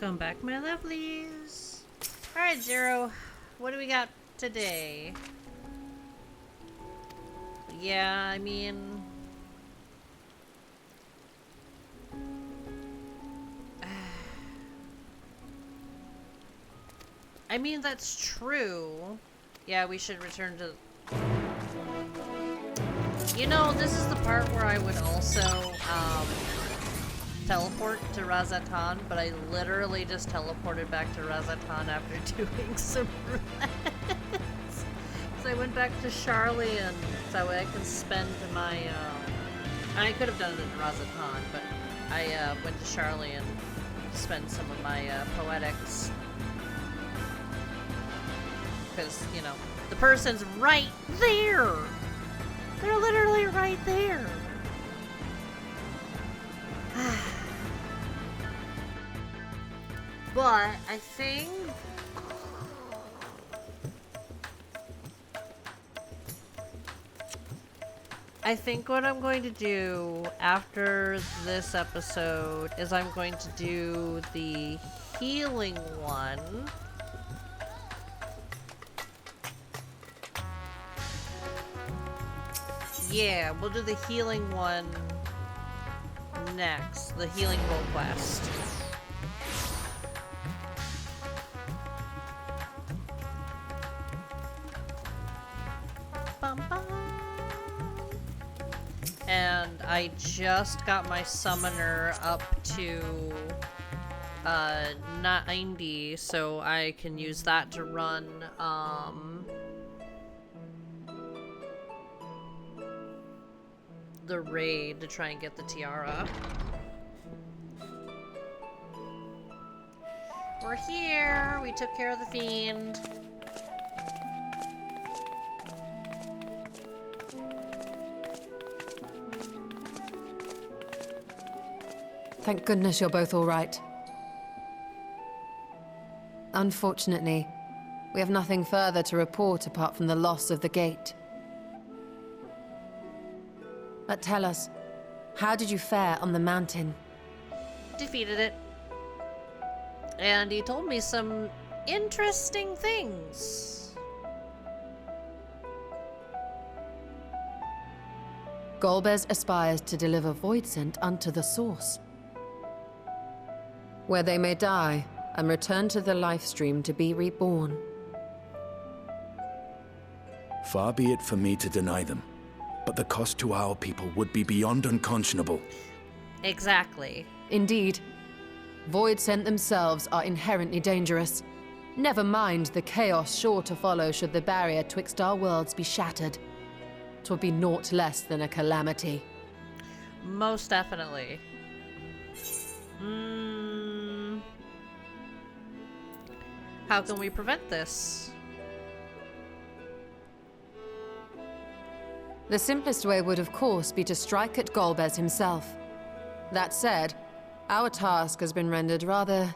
Welcome back, my lovelies. Alright, Zero. What do we got today? Yeah, I mean... that's true. Yeah, we should return to... You know, this is the part where I would also, teleport to Razatan, but I literally just teleported back to Razatan after doing some roulettes. So I went back to Charlian, so I can spend my, I could have done it in Razatan, but I, went to Charlian to spend some of my, poetics. Because, you know, the person's right there! They're literally right there! But I think what I'm going to do after this episode is I'm going to do the healing one. Yeah, we'll do the healing one next. The healing role quest. Bum, bum. And I just got my summoner up to 90, so I can use that to run the raid to try and get the tiara. We're here! We took care of the fiend. Thank goodness you're both all right. Unfortunately, we have nothing further to report apart from the loss of the gate. But tell us, how did you fare on the mountain? Defeated it. And he told me some interesting things. Golbez aspires to deliver Voidsent unto the source, where they may die and return to the life stream to be reborn. Far be it for me to deny them, but the cost to our people would be beyond unconscionable. Exactly. Indeed. Voidsent themselves are inherently dangerous. Never mind the chaos sure to follow should the barrier twixt our worlds be shattered. 'Twould be naught less than a calamity. Most definitely. How can we prevent this? The simplest way would, of course, be to strike at Golbez himself. That said, our task has been rendered rather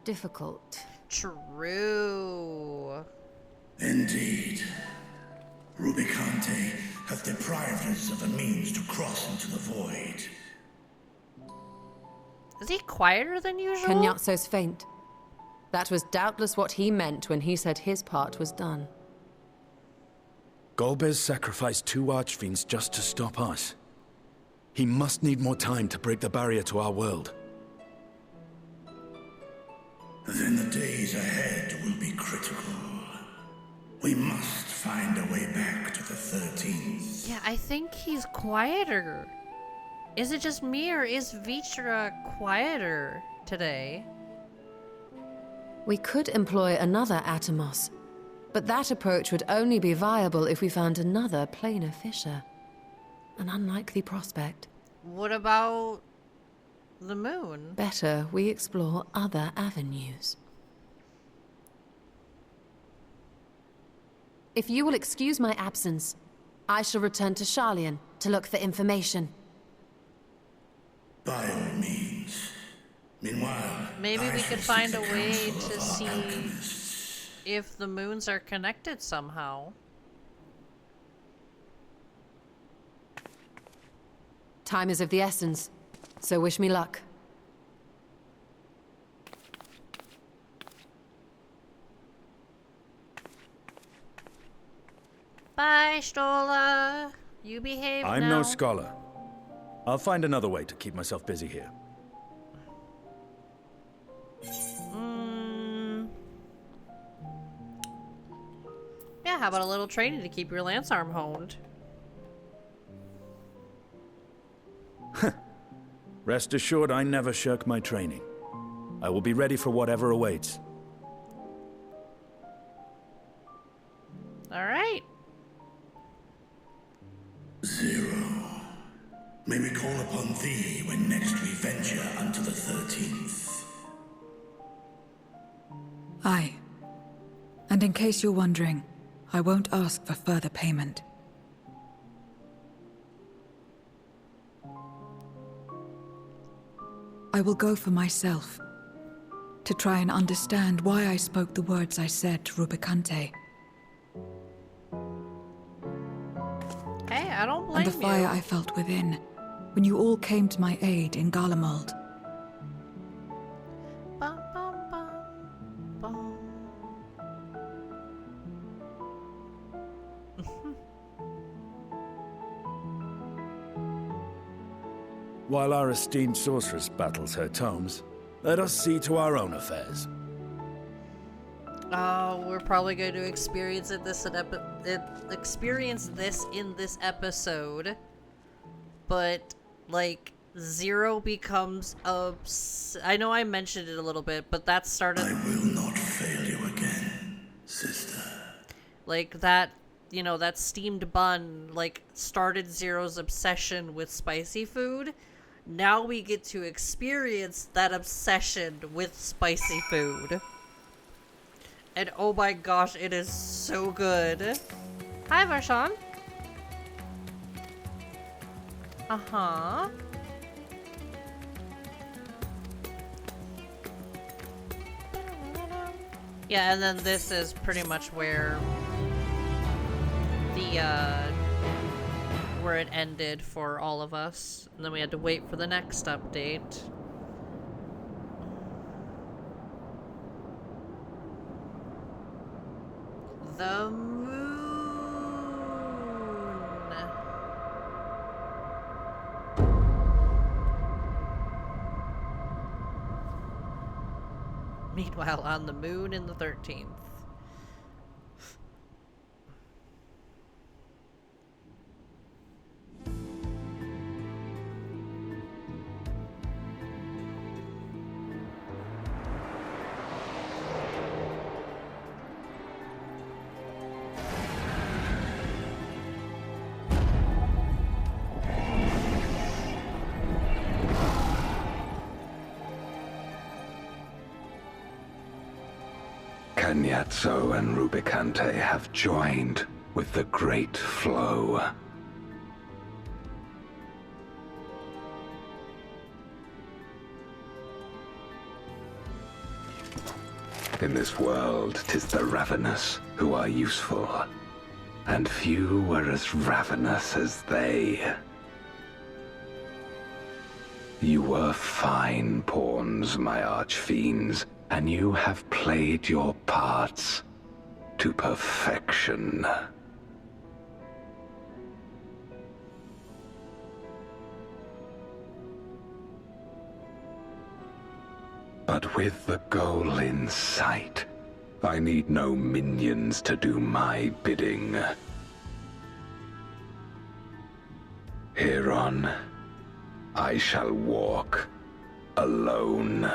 difficult. True. Indeed. Rubicante hath deprived us of a means to cross into the void. Is he quieter than usual? Kenyatso's faint. That was doubtless what he meant when he said his part was done. Golbez sacrificed 2 archfiends just to stop us. He must need more time to break the barrier to our world. Then the days ahead will be critical. We must find a way back to the 13th. Yeah, I think he's quieter. Is it just me, or is Vitra quieter today? We could employ another Atomos, but that approach would only be viable if we found another planar fissure. An unlikely prospect. What about the moon? Better we explore other avenues. If you will excuse my absence, I shall return to Charlian to look for information. By all means. Meanwhile, Maybe we could find a way to see alchemists. if the moons are connected somehow. Time is of the essence, so wish me luck. Bye, Stola. You behave I'm now. no scholar. I'll find another way to keep myself busy here. Yeah, how about a little training to keep your lance arm honed? Rest assured, I never shirk my training. I will be ready for whatever awaits. All right. Zero. May we call upon thee when next we venture unto the 13th? Aye. And in case you're wondering, I won't ask for further payment. I will go for myself, to try and understand why I spoke the words I said to Rubicante. Hey, I don't blame And the fire you. I felt within, when you all came to my aid in Garlemald. Bum, bum, bum, bum. While our esteemed sorceress battles her tomes, let us see to our own affairs. Oh, we're probably going to experience this in this episode, but like Zero becomes I know I mentioned it a little bit, but that started. I will not fail you again, sister. Like that, you know, that steamed bun like started Zero's obsession with spicy food. Now we get to experience that obsession with spicy food. And oh my gosh, it is so good. Hi, Varshan. Uh-huh. Yeah, and then this is pretty much where where it ended for all of us. And then we had to wait for the next update. The moon. Meanwhile, on the moon in the 13th. Cagnazzo and Rubicante have joined with the Great Flow. In this world, 'tis the ravenous who are useful, and few were as ravenous as they. You were fine pawns, my archfiends, and you have played your parts to perfection. But with the goal in sight, I need no minions to do my bidding. Hereon, I shall walk alone.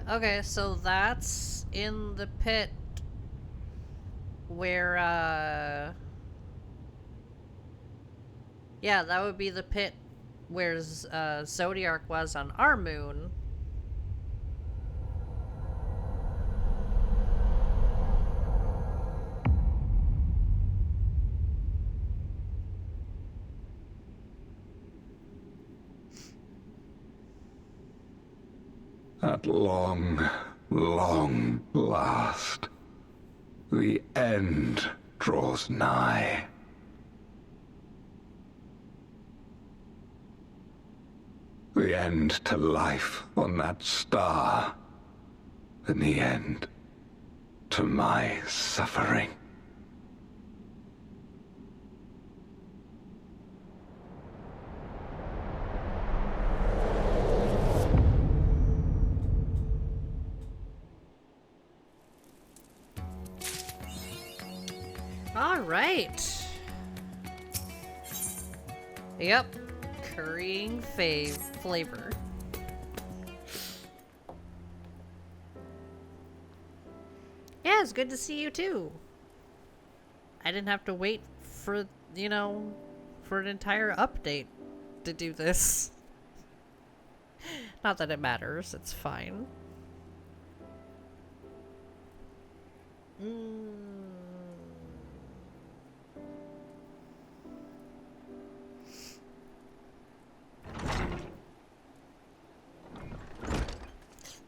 Okay, so that's in the pit where, yeah, that would be the pit where Zodiark was on our moon. At long, long last, the end draws nigh. The end to life on that star, and the end to my suffering. All right. Yep. Currying flavor. Yeah, it's good to see you too. I didn't have to wait for, for an entire update to do this. Not that it matters, it's fine.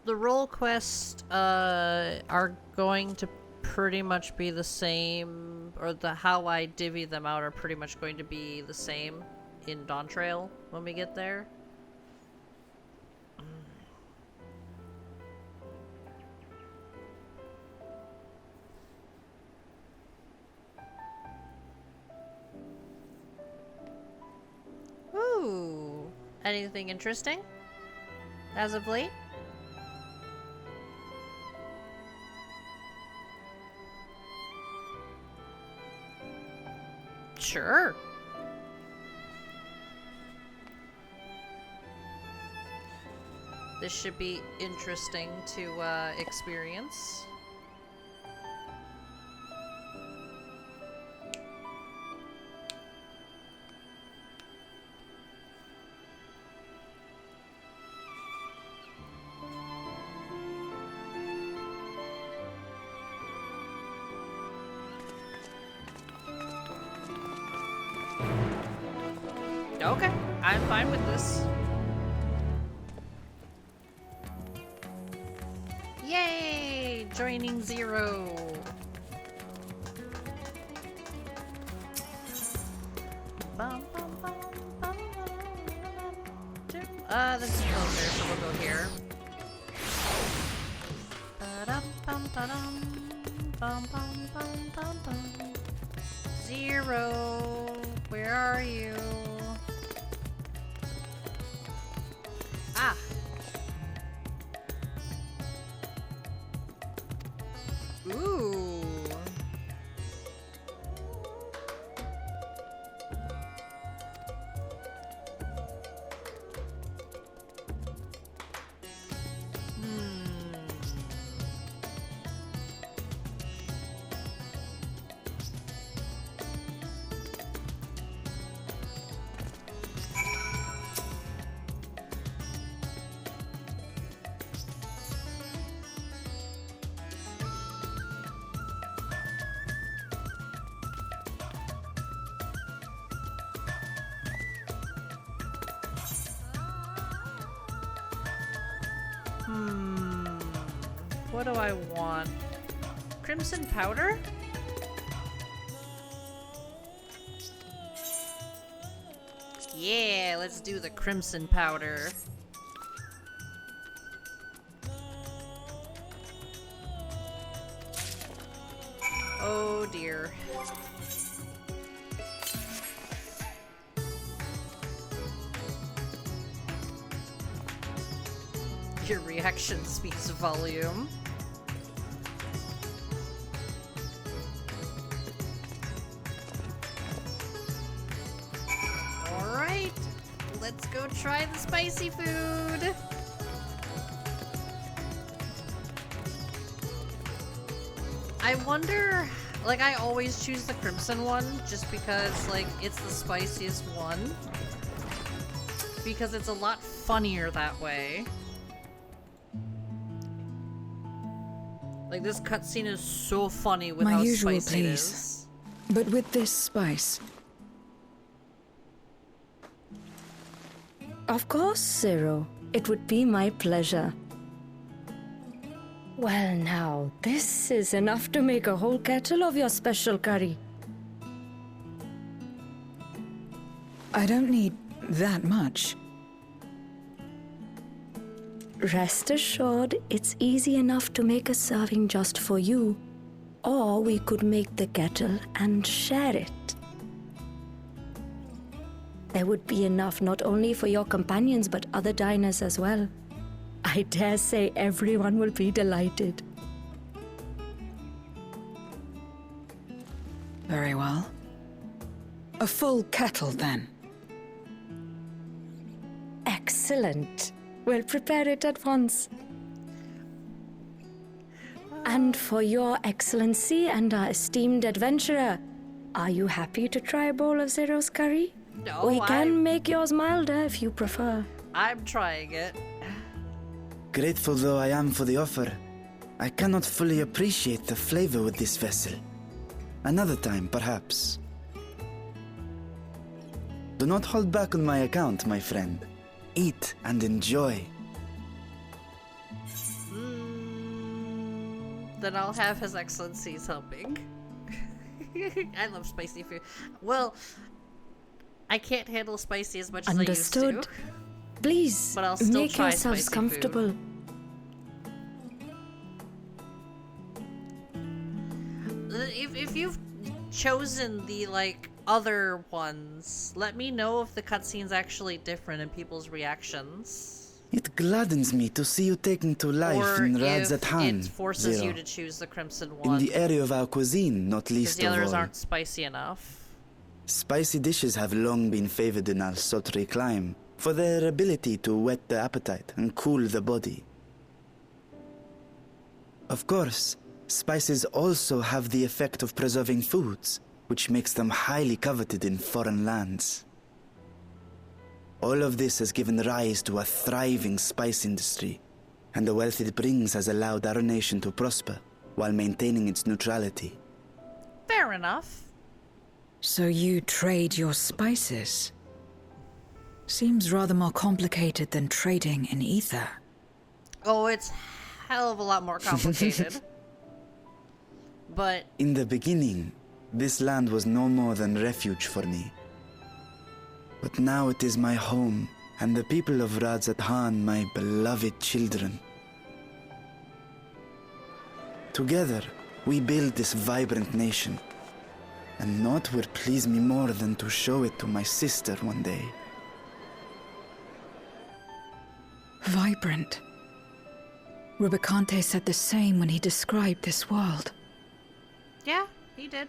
The role quests are going to pretty much be the same, or how I divvy them out are pretty much going to be the same in Dawntrail when we get there. Ooh, anything interesting as of late? Sure. This should be interesting to experience. Okay, I'm fine with this. Yay! Joining Zero. This is closer, so we'll go here. Zero, where are you? Ah. Ooh. What do I want? Crimson powder? Yeah, let's do the crimson powder. Oh dear. Your reaction speaks volume. Alright, let's go try the spicy food. I wonder, like, I always choose the crimson one just because, like, it's the spiciest one. Because it's a lot funnier that way. Like, this cutscene is so funny with how spicy it is. But with this spice. Of course, Zero. It would be my pleasure. Well now, this is enough to make a whole kettle of your special curry. I don't need that much. Rest assured, it's easy enough to make a serving just for you. Or we could make the kettle and share it. There would be enough not only for your companions but other diners as well. I dare say everyone will be delighted. Very well. A full kettle, then. Excellent. We'll prepare it at once. And for your excellency and our esteemed adventurer, are you happy to try a bowl of Zero's curry? No, We can make yours milder if you prefer. I'm trying it. Grateful though I am for the offer, I cannot fully appreciate the flavor with this vessel. Another time, perhaps. Do not hold back on my account, my friend. Eat and enjoy. Then I'll have His Excellency's helping. I love spicy food. Well, I can't handle spicy as much as I used to. Understood. Please, But I'll still make try yourselves spicy comfortable. If you've chosen the, like, other ones, let me know if the cutscene's actually different in people's reactions. It gladdens me to see you taking to life Or in if Radzatan, it forces Zero. you to choose the Crimson In one. the area of our cuisine, not Because least the of others all. aren't spicy enough. Spicy dishes have long been favored in our sultry clime for their ability to whet the appetite and cool the body. Of course, spices also have the effect of preserving foods, which makes them highly coveted in foreign lands. All of this has given rise to a thriving spice industry, and the wealth it brings has allowed our nation to prosper while maintaining its neutrality. Fair enough. So you trade your spices? Seems rather more complicated than trading in ether. Oh, it's hell of a lot more complicated. But In the beginning, this land was no more than refuge for me. But now it is my home, and the people of Radzatan my beloved children. Together, we build this vibrant nation. And naught would please me more than to show it to my sister one day. Vibrant. Rubicante said the same when he described this world. yeah, he did.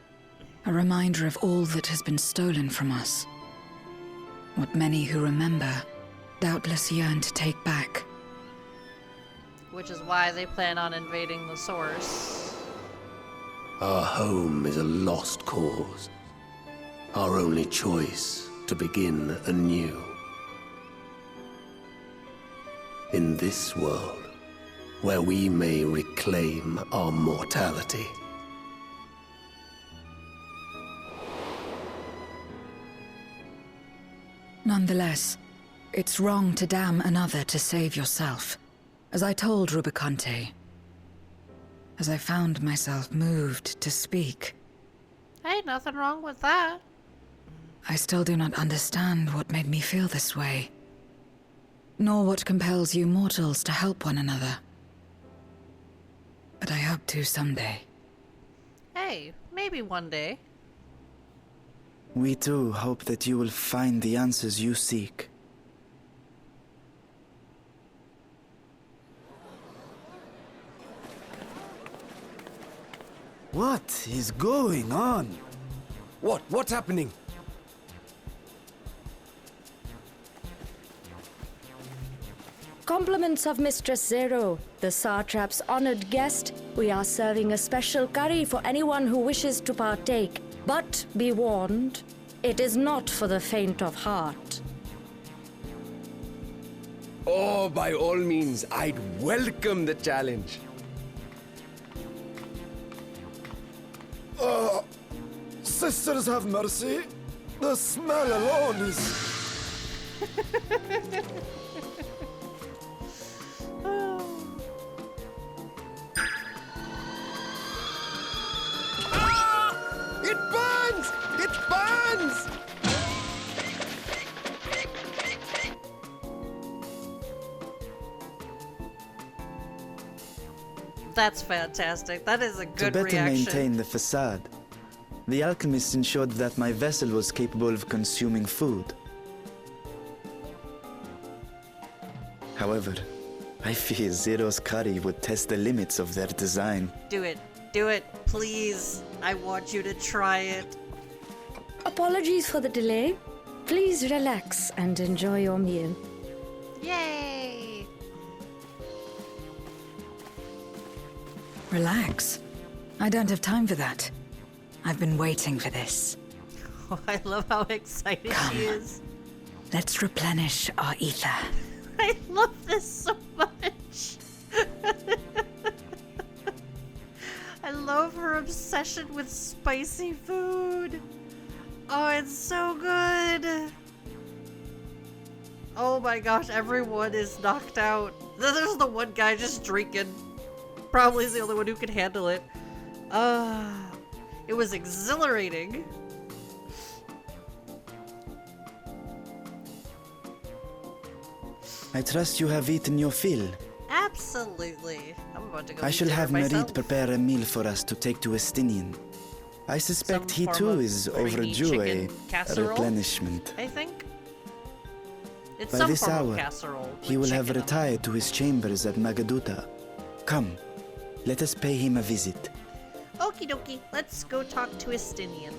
A reminder of all that has been stolen from us. What many who remember doubtless yearn to take back. Which is why they plan on invading the source. Our home is a lost cause. Our only choice to begin anew. In this world, where we may reclaim our mortality. Nonetheless, it's wrong to damn another to save yourself. As I told Rubicante. As I found myself moved to speak. Hey, nothing wrong with that. I still do not understand what made me feel this way. Nor what compels you mortals to help one another. But I hope to someday. Hey, maybe one day. We too hope that you will find the answers you seek. What is going on? What's happening? Compliments of Mistress Zero, the Satrap's honored guest. We are serving a special curry for anyone who wishes to partake. But be warned, it is not for the faint of heart. Oh, by all means, I'd welcome the challenge. Sisters have mercy. The smell alone is... burns! It burns! That's fantastic. That is a To good better reaction. maintain the facade, the alchemist ensured that my vessel was capable of consuming food. However, I fear Zero's curry would test the limits of their design. Do it. Do it, please. I want you to try it. Apologies for the delay. Please relax and enjoy your meal. Yay! Relax. I don't have time for that. I've been waiting for this. Oh, I love how excited she is. Let's replenish our ether. I love this so much. I love her obsession with spicy food. Oh, it's so good. Oh my gosh, everyone is knocked out. There's the one guy just drinking. Probably is the only one who can handle it. It was exhilarating. I trust you have eaten your fill. Absolutely. I'm about to go I eat shall dinner have myself. Merit prepare a meal for us to take to Estinian. I suspect Some he form too of is creamy overdue a chicken casserole, replenishment. I think. It's By some this form of hour, casserole he with will have chicken on it. retired to his chambers at Magaduta. Come, let us pay him a visit. Okie dokie, let's go talk to Estinian.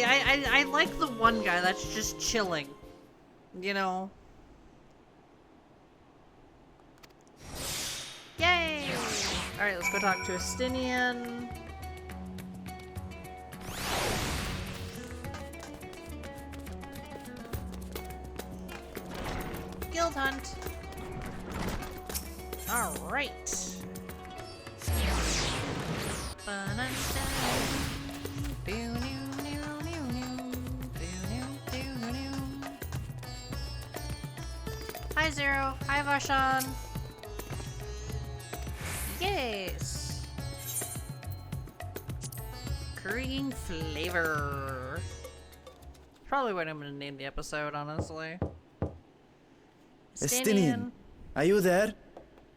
I like the one guy that's just chilling, you know. Yay! All right, let's go talk to Estinian. Guild hunt. All right. Hi Zero. Hi Varshan. Yes. Currying flavor. Probably what I'm gonna name the episode, honestly. Estinian, are you there?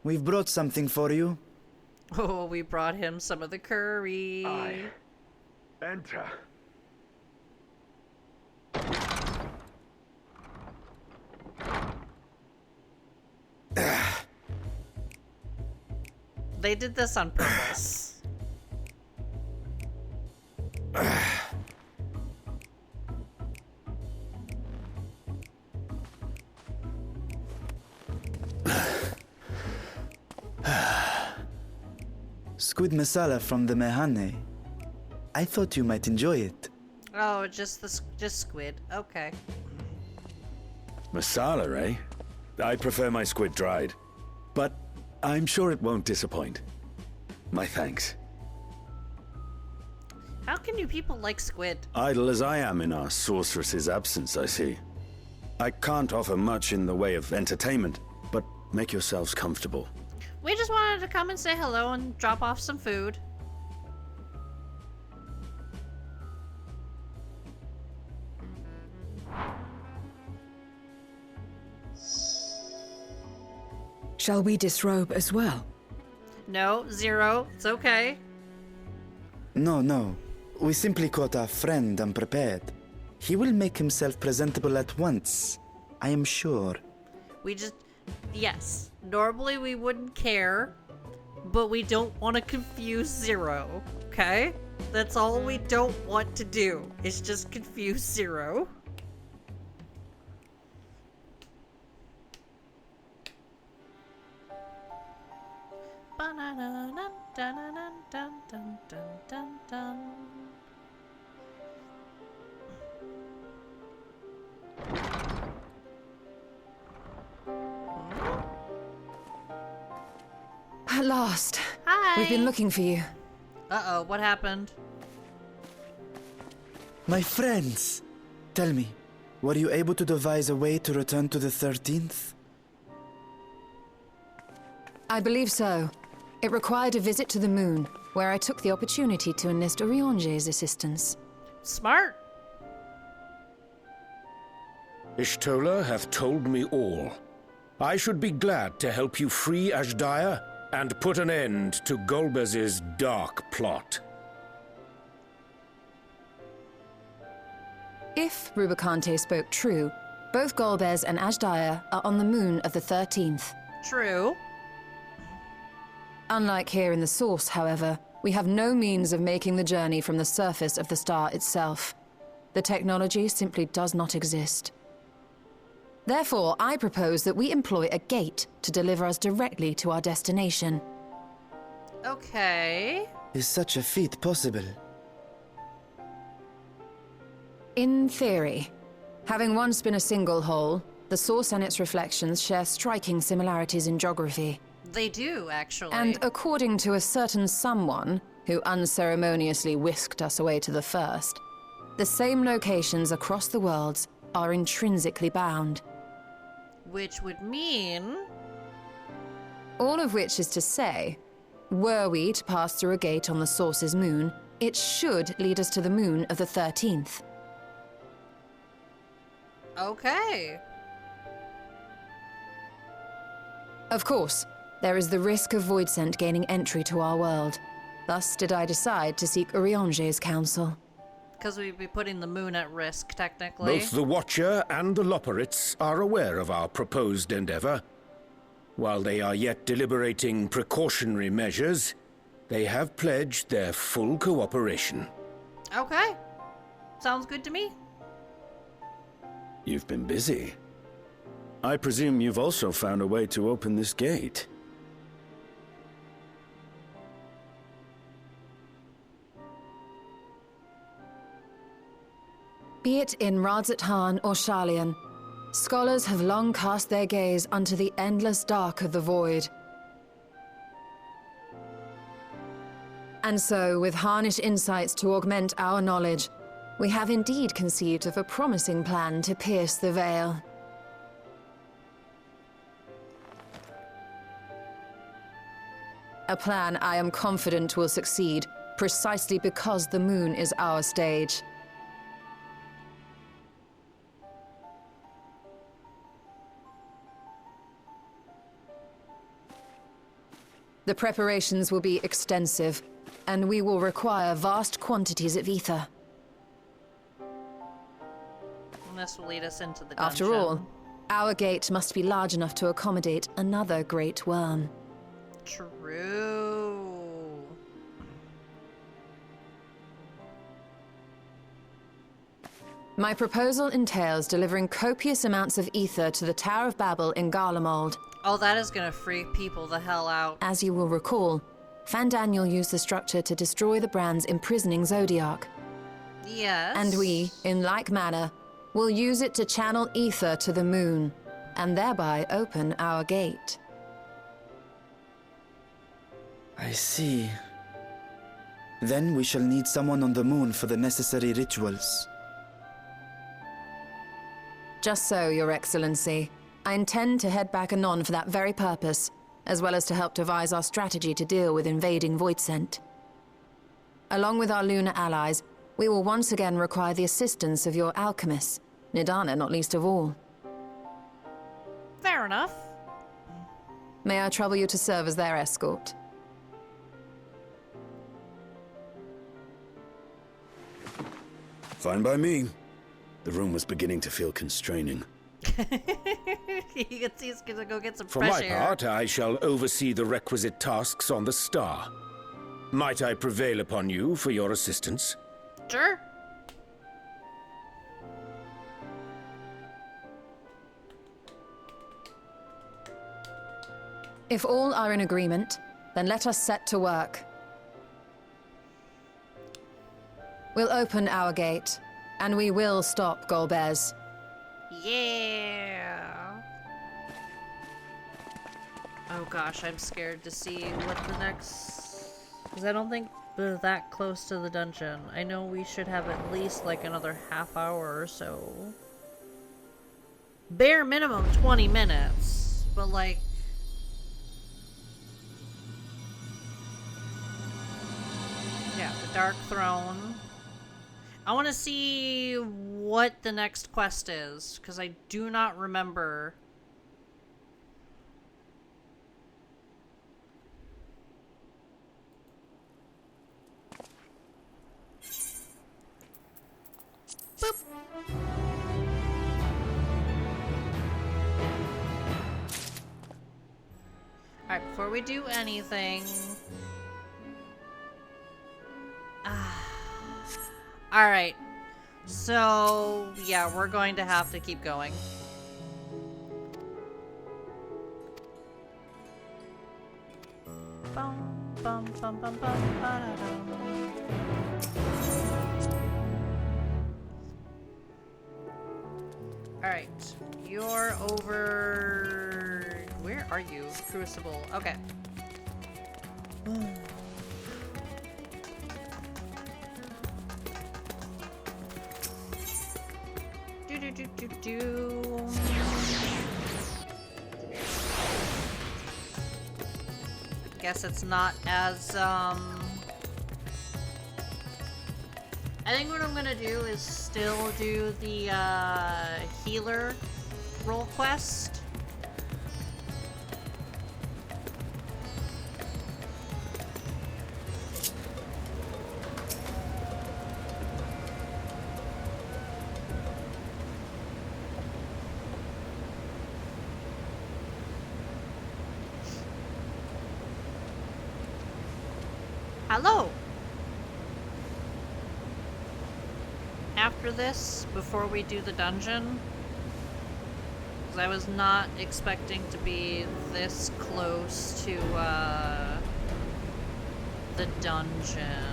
We've brought something for you. Oh, we brought him some of the curry. Enter. They did this on purpose. Squid masala from the Mehane. I thought you might enjoy it. Oh, just squid. Okay. Masala, eh? I prefer my squid dried. But I'm sure it won't disappoint. My thanks. How can you people like squid? Idle as I am in our sorceress's absence, I see. I can't offer much in the way of entertainment, but make yourselves comfortable. We just wanted to come and say hello and drop off some food. Shall we disrobe as well? No, Zero. It's okay. No. We simply caught our friend unprepared. He will make himself presentable at once, I am sure. Yes. Normally we wouldn't care, but we don't want to confuse Zero, okay? That's all we don't want to do, is just confuse Zero. At last. Hi. We've been looking for you. Uh-oh, what happened? My friends! Tell me, were you able to devise a way to return to the 13th? I believe so. It required a visit to the moon, where I took the opportunity to enlist Urianger's assistance. Smart. Ishtola hath told me all. I should be glad to help you free Azhdaya and put an end to Golbez's dark plot. If Rubicante spoke true, both Golbez and Azhdaya are on the moon of the 13th. True. Unlike here in the Source, however, we have no means of making the journey from the surface of the star itself. The technology simply does not exist. Therefore, I propose that we employ a gate to deliver us directly to our destination. Okay. Is such a feat possible? In theory. Having once been a single hole, the Source and its reflections share striking similarities in geography. They do, actually. And according to a certain someone who unceremoniously whisked us away to the first, the same locations across the worlds are intrinsically bound. Which would mean... All of which is to say, were we to pass through a gate on the Source's moon, it should lead us to the moon of the 13th. Okay. Of course, there is the risk of Voidsent gaining entry to our world. Thus did I decide to seek Urianger's counsel. Because we'd be putting the moon at risk, technically. Both the Watcher and the Loporrits are aware of our proposed endeavor. While they are yet deliberating precautionary measures, they have pledged their full cooperation. Okay. Sounds good to me. You've been busy. I presume you've also found a way to open this gate. Be it in Radzat-Han or Sharlayan, scholars have long cast their gaze unto the endless dark of the void. And so, with harnish insights to augment our knowledge, we have indeed conceived of a promising plan to pierce the veil. A plan I am confident will succeed, precisely because the moon is our stage. The preparations will be extensive, and we will require vast quantities of ether. And this will lead us into the dungeon. After all, our gate must be large enough to accommodate another great worm. True. My proposal entails delivering copious amounts of ether to the Tower of Babel in Garlemald. Oh, that is gonna freak people the hell out. As you will recall, Fandaniel used the structure to destroy the brands imprisoning Zodiac. Yes. And we, in like manner, will use it to channel ether to the moon, and thereby open our gate. I see. Then we shall need someone on the moon for the necessary rituals. Just so, Your Excellency. I intend to head back anon for that very purpose, as well as to help devise our strategy to deal with invading Voidsent. Along with our lunar allies, we will once again require the assistance of your alchemists, Nidana not least of all. Fair enough. May I trouble you to serve as their escort? Fine by me. The room was beginning to feel constraining. You can see he's gonna go get some For fresh my air. part, I shall oversee the requisite tasks on the star. Might I prevail upon you for your assistance? Sure. If all are in agreement, then let us set to work. We'll open our gate, and we will stop Golbez. Yeah. Oh gosh, I'm scared to see what the next... Because I don't think we're that close to the dungeon. I know we should have at least like another half hour or so. Bare minimum 20 minutes. But like... Dark Throne. I want to see what the next quest is, because I do not remember. Boop. Alright, before we do anything... Alright. So, yeah, we're going to have to keep going. Bum, bum, bum, bum, bum, ba-da-dum. Alright, you're over... Where are you? Crucible. Okay. Do. Guess it's not as, I think what I'm gonna do is still do the, healer role quest. Hello! After this, before we do the dungeon, because I was not expecting to be this close to, the dungeon.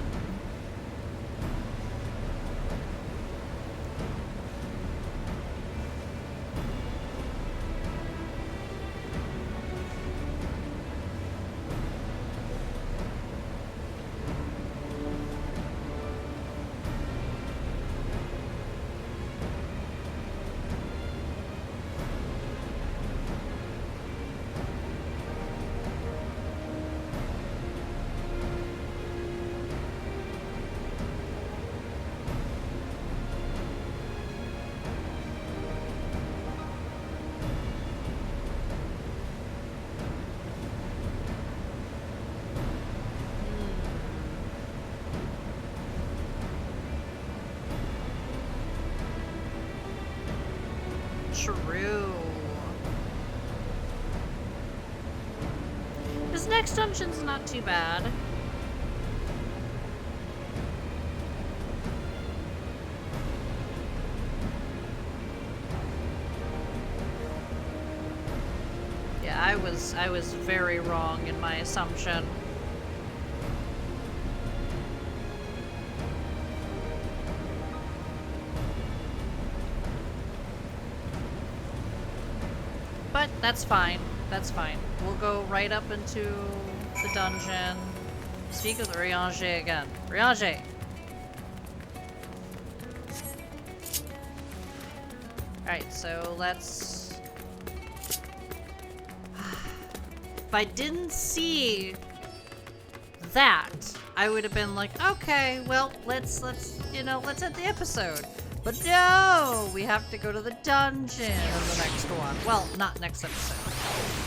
True. This next dungeon's not too bad. Yeah, I was very wrong in my assumption. But that's fine. That's fine. We'll go right up into the dungeon. Speak with Riange again. Riange! Alright, so let's... If I didn't see that, I would have been like, okay, well, let's end the episode. But no! We have to go to the dungeon in the next one. Well, not next episode.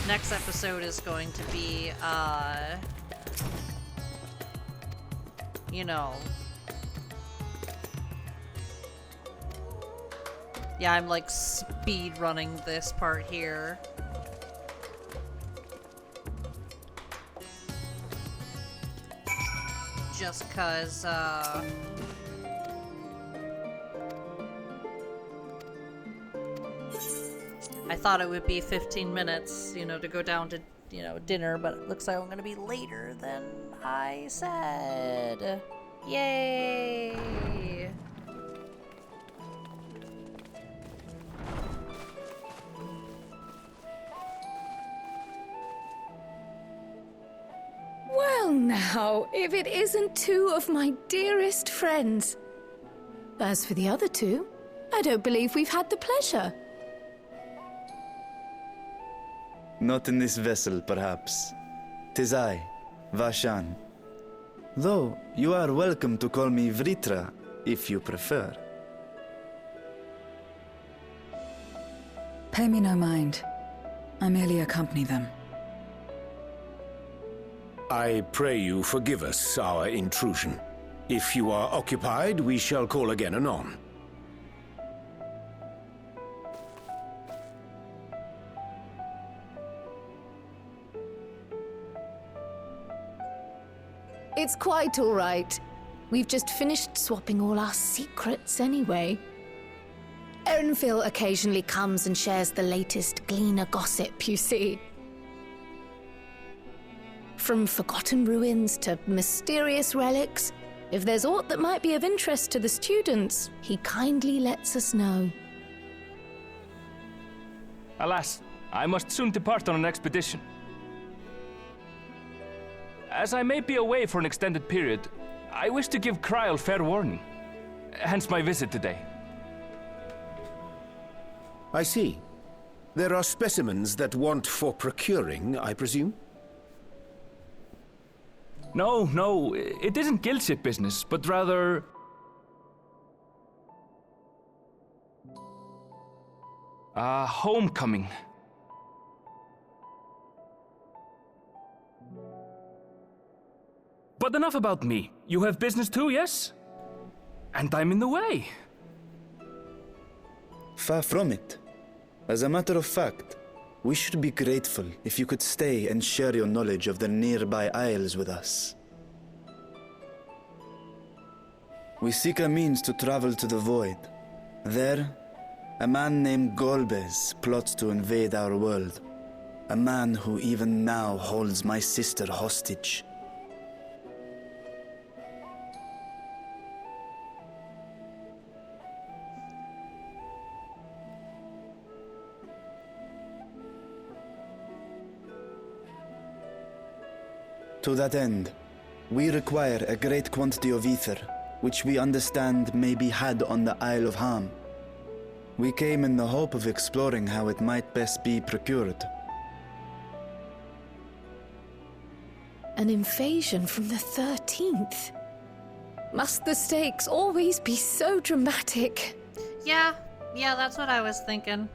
Next episode is going to be, yeah, I'm like speed running this part here. Just 'cause, I thought it would be 15 minutes, to go down to, dinner, but it looks like I'm gonna be later than I said. Yay! Well now, if it isn't two of my dearest friends. As for the other two, I don't believe we've had the pleasure. Not in this vessel, perhaps. 'Tis I, Vashan. Though, you are welcome to call me Vritra, if you prefer. Pay me no mind. I merely accompany them. I pray you forgive us our intrusion. If you are occupied, we shall call again anon. It's quite all right. We've just finished swapping all our secrets anyway. Erenfil occasionally comes and shares the latest Gleaner gossip, you see. From forgotten ruins to mysterious relics, if there's aught that might be of interest to the students, he kindly lets us know. Alas, I must soon depart on an expedition. As I may be away for an extended period, I wish to give Kryl fair warning. Hence my visit today. I see. There are specimens that want for procuring, I presume? No, it isn't guildship business, but rather... homecoming. But enough about me. You have business too, yes? And I'm in the way. Far from it. As a matter of fact, we should be grateful if you could stay and share your knowledge of the nearby isles with us. We seek a means to travel to the Void. There, a man named Golbez plots to invade our world. A man who even now holds my sister hostage. To that end, we require a great quantity of ether, which we understand may be had on the Isle of Ham. We came in the hope of exploring how it might best be procured. An invasion from the 13th? Must the stakes always be so dramatic? Yeah, that's what I was thinking.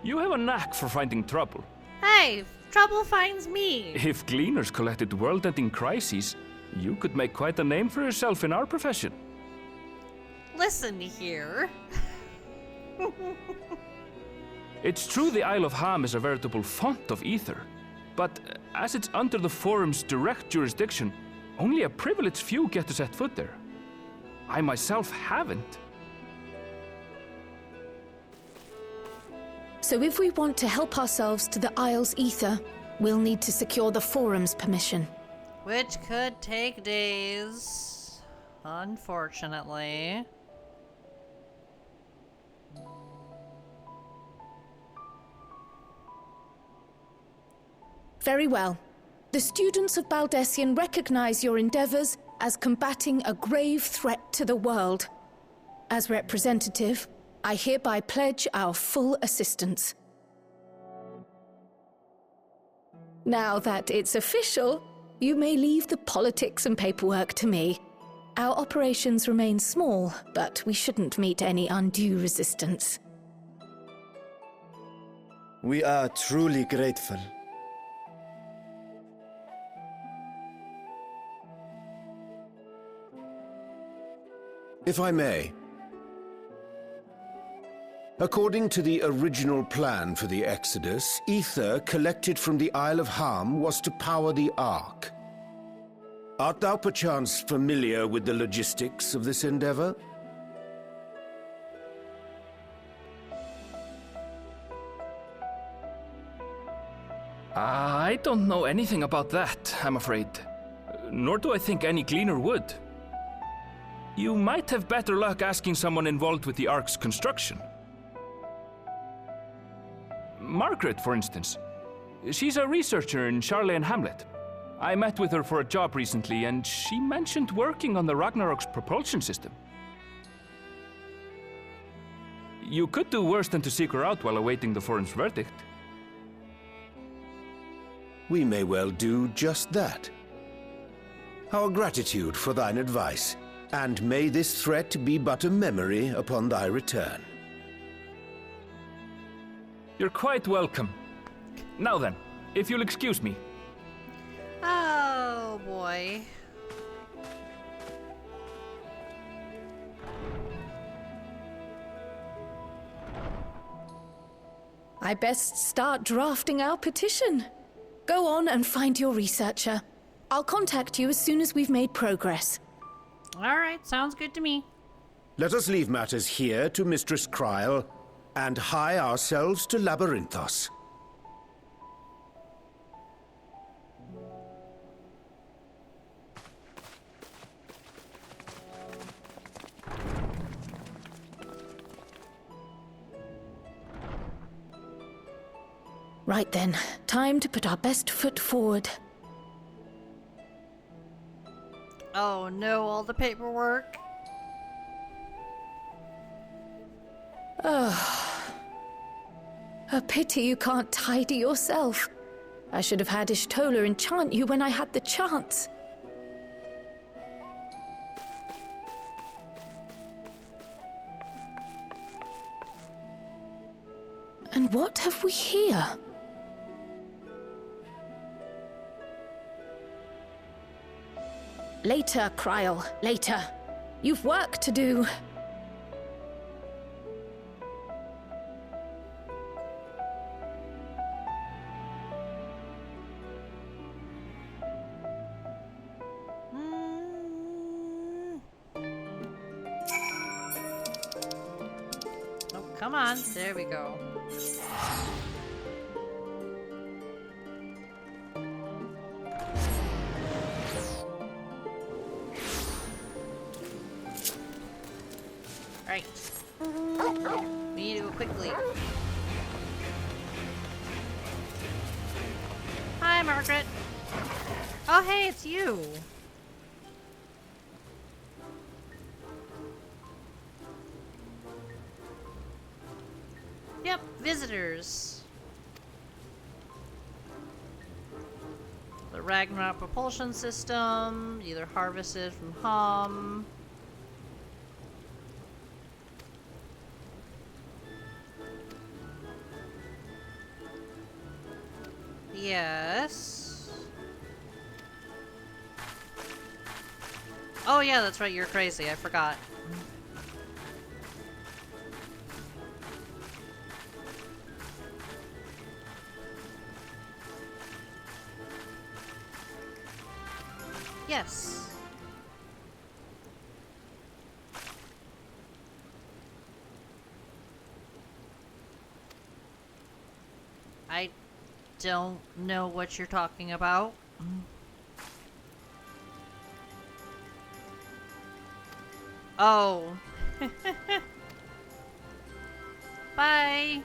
You have a knack for finding trouble. Hey, trouble finds me. If Gleaners collected world-ending crises, you could make quite a name for yourself in our profession. Listen here. It's true the Isle of Ham is a veritable font of ether, but as it's under the Forum's direct jurisdiction, only a privileged few get to set foot there. I myself haven't. So if we want to help ourselves to the Isle's ether, we'll need to secure the Forum's permission. Which could take days, unfortunately. Very well. The students of Baldessian recognize your endeavors as combating a grave threat to the world. As representative, I hereby pledge our full assistance. Now that it's official, you may leave the politics and paperwork to me. Our operations remain small, but we shouldn't meet any undue resistance. We are truly grateful. If I may. According to the original plan for the Exodus, ether collected from the Isle of Ham was to power the Ark. Art thou perchance familiar with the logistics of this endeavor? I don't know anything about that, I'm afraid. Nor do I think any Gleaner would. You might have better luck asking someone involved with the Ark's construction. Margaret, for instance. She's a researcher in Charley and Hamlet. I met with her for a job recently, and she mentioned working on the Ragnarok's propulsion system. You could do worse than to seek her out while awaiting the Forum's verdict. We may well do just that. our gratitude for thine advice, and may this threat be but a memory upon thy return. You're quite welcome. Now then, if you'll excuse me. Oh, boy. I best start drafting our petition. Go on and find your researcher. I'll contact you as soon as we've made progress. Alright, sounds good to me. Let us leave matters here to Mistress Kryl, and hie ourselves to Labyrinthos. Right then, time to put our best foot forward. Oh no, all the paperwork. Oh. A pity you can't tidy yourself. I should have had Ishtola enchant you when I had the chance. And what have we here? Later, Kryl, later. You've work to do. Oh, come on. There we go. Right. We need to go quickly. Hi, Margaret. Oh, hey, it's you. Yep, visitors. The Ragnarok propulsion system, either harvested from Hom. Yes. Oh yeah, that's right, you're crazy, I forgot. Yes. I don't know what you're talking about. Oh. Bye.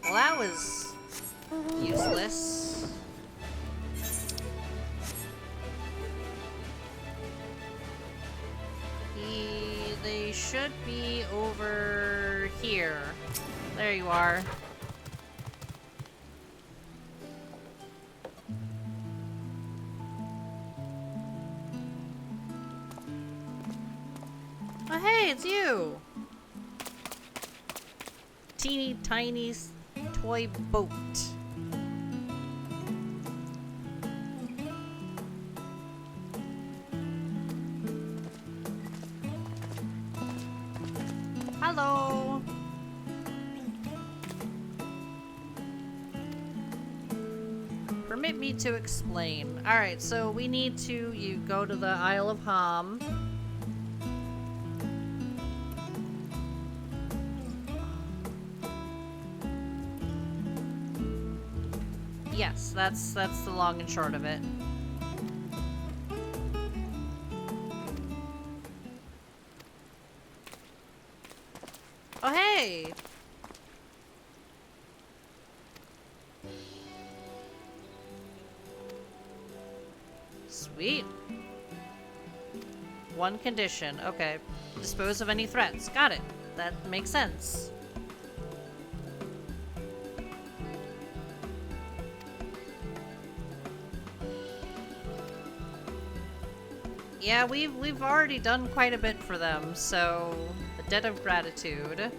Well, that was useless. They should be over here. There you are. Oh, hey, it's you! Teeny tiny toy boat. Hello! Permit me to explain. Alright, so we need to, you go to the Isle of Hom. Yes, that's the long and short of it. Oh, hey! Sweet. One condition. Okay. Dispose of any threats. Got it. That makes sense. Yeah, we've already done quite a bit for them, so a debt of gratitude.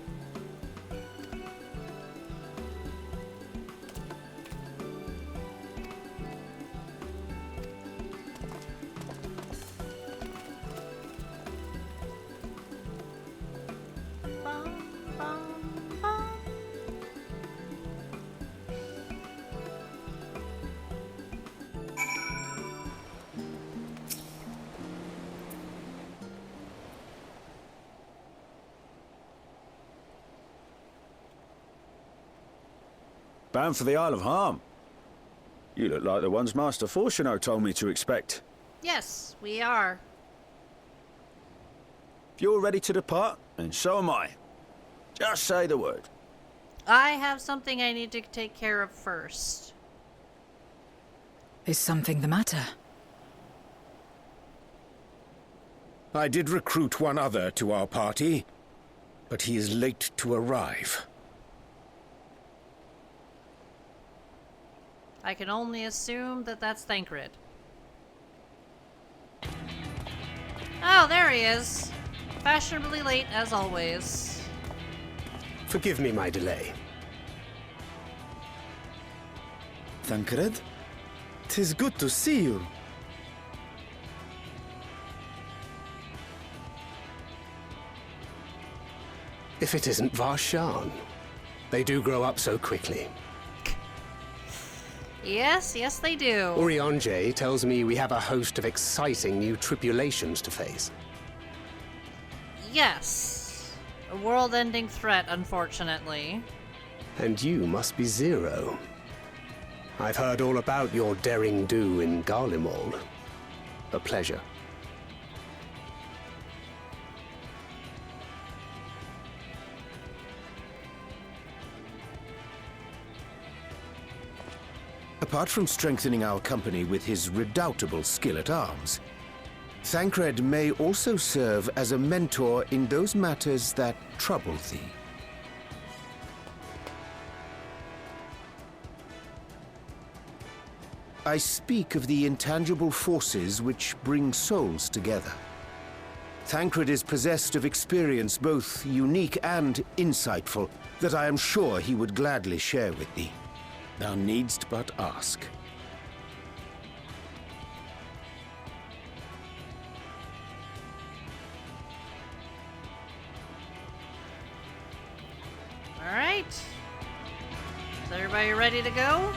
Bound for the Isle of Harm. You look like the ones Master Fortuneau told me to expect. Yes, we are. If you're ready to depart, then so am I. Just say the word. I have something I need to take care of first. Is something the matter? I did recruit one other to our party, but he is late to arrive. I can only assume that that's Thancred. Oh, there he is. Fashionably late, as always. Forgive me my delay. Thancred? 'Tis good to see you. If it isn't Varshan. They do grow up so quickly. Yes, yes they do. Urianger tells me we have a host of exciting new tribulations to face. Yes. A world-ending threat, unfortunately. And you must be Zero. I've heard all about your daring do in Garlemald. A pleasure. Apart from strengthening our company with his redoubtable skill at arms, Thancred may also serve as a mentor in those matters that trouble thee. I speak of the intangible forces which bring souls together. Thancred is possessed of experience both unique and insightful that I am sure he would gladly share with thee. Thou needst but ask. All right. Is everybody ready to go?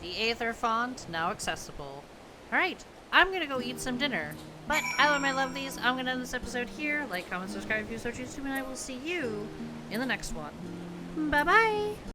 The Aether font now accessible. All right. I'm gonna go eat some dinner. But I love my lovelies. I'm gonna end this episode here. Like, comment, subscribe if you so choose to, and I will see you in the next one. Bye bye.